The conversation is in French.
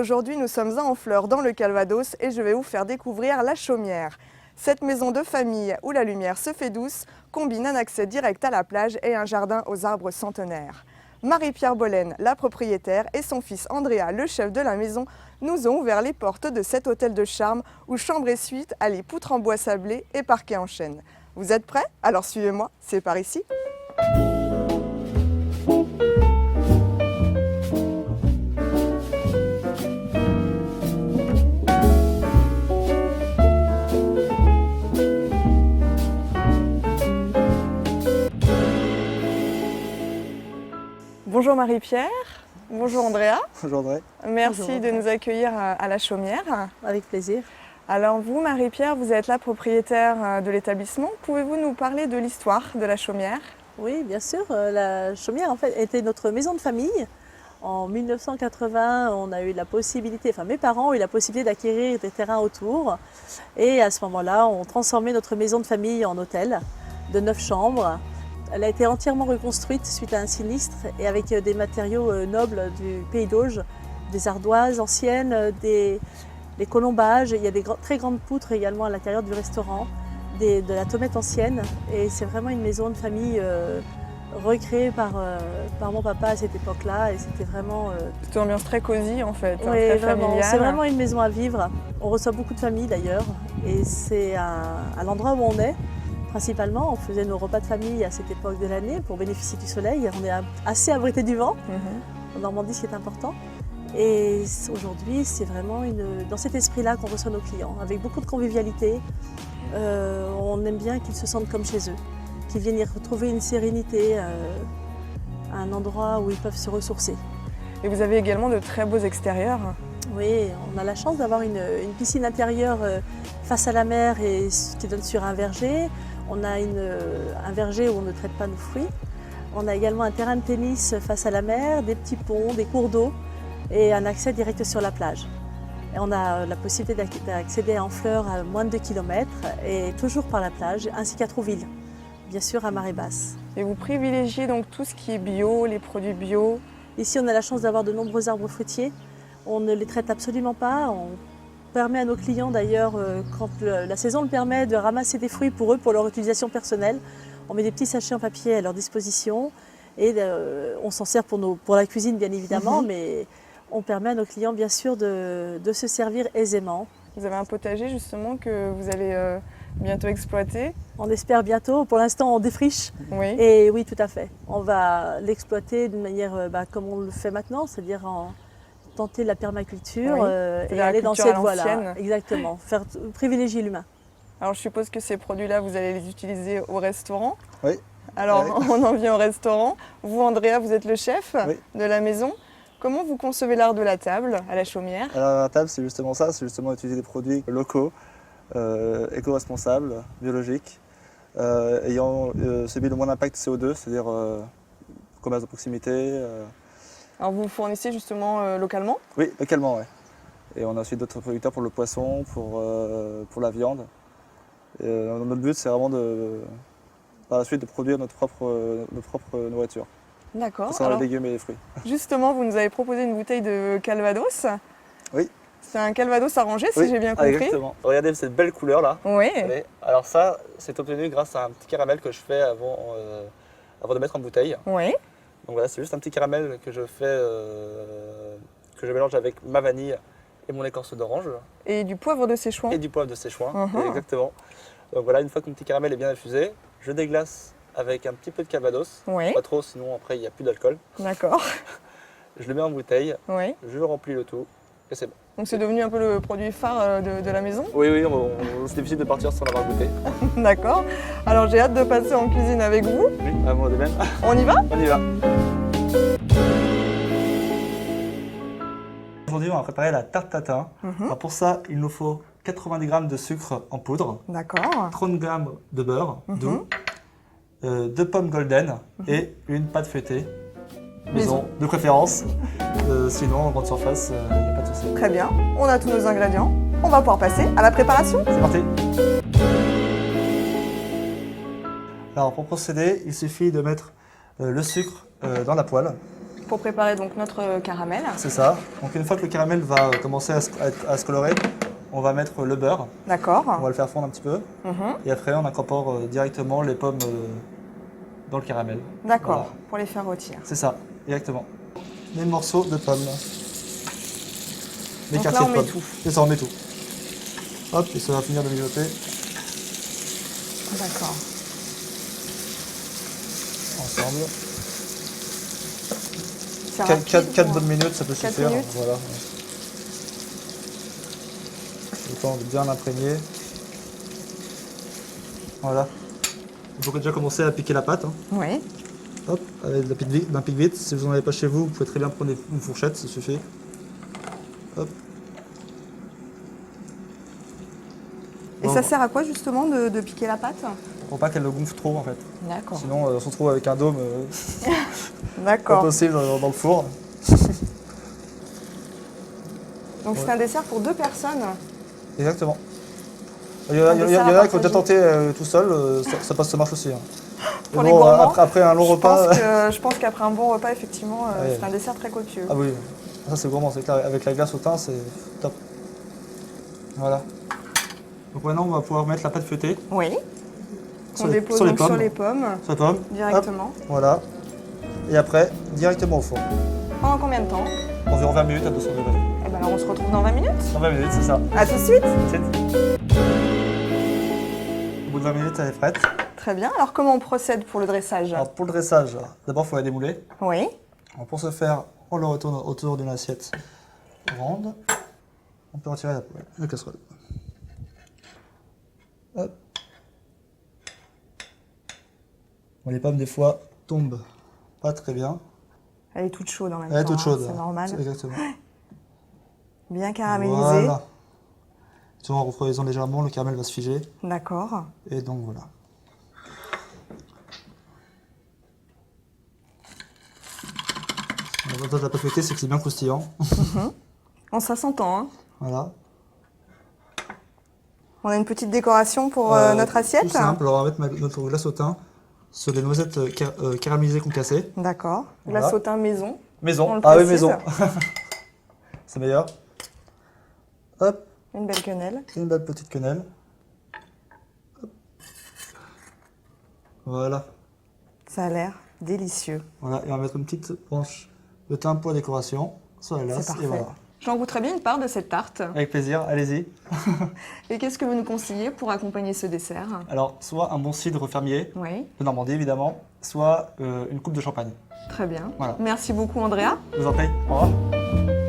Aujourd'hui, nous sommes à Honfleur dans le Calvados et je vais vous faire découvrir la Chaumière. Cette maison de famille où la lumière se fait douce combine un accès direct à la plage et un jardin aux arbres centenaires. Marie-Pierre Bollen, la propriétaire, et son fils Andrea, le chef de la maison, nous ont ouvert les portes de cet hôtel de charme où chambre et suite, allées poutres en bois sablé et parquet en chêne. Vous êtes prêts? Alors suivez-moi, c'est par ici. Bonjour Marie-Pierre, bonjour Andrea. Bonjour André. Merci Bonjour. de nous accueillir à la Chaumière. Avec plaisir. Alors vous, Marie-Pierre, vous êtes la propriétaire de l'établissement. Pouvez-vous nous parler de l'histoire de la Chaumière? Oui, bien sûr. La Chaumière, en fait, était notre maison de famille. En 1980, on a eu la possibilité, enfin mes parents ont eu la possibilité d'acquérir des terrains autour. Et à ce moment-là, on transformait notre maison de famille en hôtel de 9 chambres. Elle a été entièrement reconstruite suite à un sinistre et avec des matériaux nobles du pays d'Auge, des ardoises anciennes, des colombages. Il y a des très grandes poutres également à l'intérieur du restaurant, de la tomate ancienne. Et c'est vraiment une maison de famille recréée par mon papa à cette époque-là. Et c'était vraiment... C'est une ambiance très cosy en fait, oui, très vraiment. familiale. C'est vraiment une maison à vivre. On reçoit beaucoup de familles d'ailleurs. Et c'est à l'endroit où on est. Principalement, on faisait nos repas de famille à cette époque de l'année pour bénéficier du soleil. On est assez abrité du vent. En Normandie, c'est important. Et aujourd'hui, c'est vraiment dans cet esprit-là qu'on reçoit nos clients, avec beaucoup de convivialité. On aime bien qu'ils se sentent comme chez eux, qu'ils viennent y retrouver une sérénité, un endroit où ils peuvent se ressourcer. Et vous avez également de très beaux extérieurs. Oui, on a la chance d'avoir une piscine intérieure face à la mer et qui donne sur un verger. On a un verger où on ne traite pas nos fruits. On a également un terrain de tennis face à la mer, des petits ponts, des cours d'eau et un accès direct sur la plage. Et on a la possibilité d'accéder à Honfleur à moins de 2 km et toujours par la plage, ainsi qu'à Trouville, bien sûr à marée basse. Et vous privilégiez donc tout ce qui est bio, les produits bio. Ici, on a la chance d'avoir de nombreux arbres fruitiers. On ne les traite absolument pas. On permet à nos clients d'ailleurs, quand la saison le permet, de ramasser des fruits pour eux, pour leur utilisation personnelle. On met des petits sachets en papier à leur disposition et on s'en sert pour la cuisine bien évidemment, mais on permet à nos clients bien sûr de se servir aisément. Vous avez un potager justement que vous allez bientôt exploiter. On espère bientôt, pour l'instant on défriche. Oui. Et oui, tout à fait. On va l'exploiter d'une manière comme on le fait maintenant, c'est-à-dire tenter la permaculture et aller dans cette voie-là. Exactement, privilégier l'humain. Alors je suppose que ces produits-là, vous allez les utiliser au restaurant. Oui. Alors Oui. on en vient au restaurant. Vous, Andrea, vous êtes le chef Oui. de la maison. Comment vous concevez l'art de la table à la Chaumière? Alors la table, c'est justement ça, c'est justement utiliser des produits locaux, éco-responsables, biologiques, ayant subi le moins d'impact CO2, c'est-à-dire commerce de proximité. Alors vous fournissez justement localement? Oui, localement, oui. Et on a aussi d'autres producteurs pour le poisson, pour la viande. Et, notre but, c'est vraiment par la suite de produire notre propre nourriture. D'accord. Concernant les légumes et les fruits. Justement, vous nous avez proposé une bouteille de Calvados. Oui. C'est un Calvados arrangé, si j'ai bien compris. Exactement. Regardez cette belle couleur là. Oui. Alors ça, c'est obtenu grâce à un petit caramel que je fais avant de mettre en bouteille. Oui. Donc voilà, c'est juste un petit caramel que je fais, que je mélange avec ma vanille et mon écorce d'orange. Et du poivre de Séchouan. Et du poivre de Séchouan, Uh-huh. exactement. Donc voilà, une fois que mon petit caramel est bien infusé, je déglace avec un petit peu de Calvados. Oui. Pas trop, sinon après il n'y a plus d'alcool. D'accord. Je le mets en bouteille, Oui. je remplis le tout et c'est bon. Donc c'est devenu un peu le produit phare de la maison. Oui, c'est difficile de partir sans l'avoir goûté. D'accord. Alors j'ai hâte de passer en cuisine avec vous. Oui, à moi de même. On y va? On y va. Aujourd'hui, on va préparer la tarte tatin. Alors pour ça, il nous faut 90 g de sucre en poudre, D'accord. 30 g de beurre doux, 2 pommes golden et une pâte feuilletée, maison de préférence. Sinon, en grande surface, il n'y a pas de souci. Très bien. On a tous nos ingrédients. On va pouvoir passer à la préparation. C'est parti. Alors pour procéder, il suffit de mettre le sucre dans la poêle. Pour préparer donc notre caramel. C'est ça. Donc une fois que le caramel va commencer à se colorer, on va mettre le beurre. D'accord. On va le faire fondre un petit peu. Et après, on incorpore directement les pommes dans le caramel. D'accord, Voilà. pour les faire rôtir. C'est ça, exactement. Les morceaux de pommes. Les Donc quartiers là, on de met pommes. tout. C'est ça, on met tout. Hop, et ça va finir de mijoter. D'accord. Ensemble. C'est rapide, 4 ou- bonnes minutes, ça peut 4 suffire. minutes. Voilà. Le temps de bien l'imprégner. Voilà. Il faut déjà commencer à piquer la pâte. Hein. Oui. Hop, avec d'un pic vite. Si vous n'en avez pas chez vous, vous pouvez très bien prendre une fourchette, ça suffit. Hop. Et ça sert à quoi justement de piquer la pâte? Pour pas qu'elle ne gonfle trop en fait. D'accord. Sinon, on se retrouve avec un dôme pas D'accord. possible dans le four. Donc c'est un dessert pour 2 personnes. Exactement. Il y en a qui ont déjà tenté tout seul, ça marche aussi. Hein. Pour Mais les bon, gourmands, après un long repas. Je pense qu'après un bon repas, effectivement, Ouais. c'est un dessert très copieux. Ah oui, ça c'est gourmand, c'est clair. Avec la glace au thym, c'est top. Voilà. Donc maintenant, on va pouvoir mettre la pâte feuilletée Oui. sur On les, dépose sur les donc pommes. sur les pommes Sur les pommes. directement. Hop, voilà. Et après, directement au four. Pendant combien de temps? Environ 20 minutes à 200 degrés. Eh ben alors on se retrouve dans 20 minutes. En 20 minutes, c'est ça. À tout de suite. Au bout de 20 minutes, elle est prête. Très bien. Alors comment on procède pour le dressage? Alors pour le dressage, d'abord il faut la démouler. Oui. Alors, pour ce faire, on le retourne autour d'une assiette ronde. On peut retirer la casserole. Hop. Bon, les pommes des fois tombent pas très bien. Elle est toute chaude en même temps. Elle est toute chaude. C'est normal. Exactement. Bien caramélisée. Voilà. En refroidissant légèrement, le caramel va se figer. D'accord. Et donc voilà. L'avantage de la pâte feuilletée, c'est que c'est bien croustillant. Bon, ça s'entend. Hein. Voilà. On a une petite décoration pour notre assiette. Tout simple. Alors on va mettre notre glace au thym sur les noisettes caramélisées concassées. D'accord. Voilà. Glace au thym maison. On Maison. le Ah oui, précise. maison. C'est meilleur. Hop, Une belle quenelle. une belle petite quenelle. Hop. Voilà. Ça a l'air délicieux. Voilà. Et on va mettre une petite branche de thym pour décoration sur la C'est glace. parfait. Et voilà. J'en goûterais bien une part de cette tarte. Avec plaisir, allez-y. Et qu'est-ce que vous nous conseillez pour accompagner ce dessert? Alors, soit un bon cidre fermier, Oui, de Normandie évidemment, soit une coupe de champagne. très bien. Voilà. Merci beaucoup Andrea. Je vous en prie. Au revoir.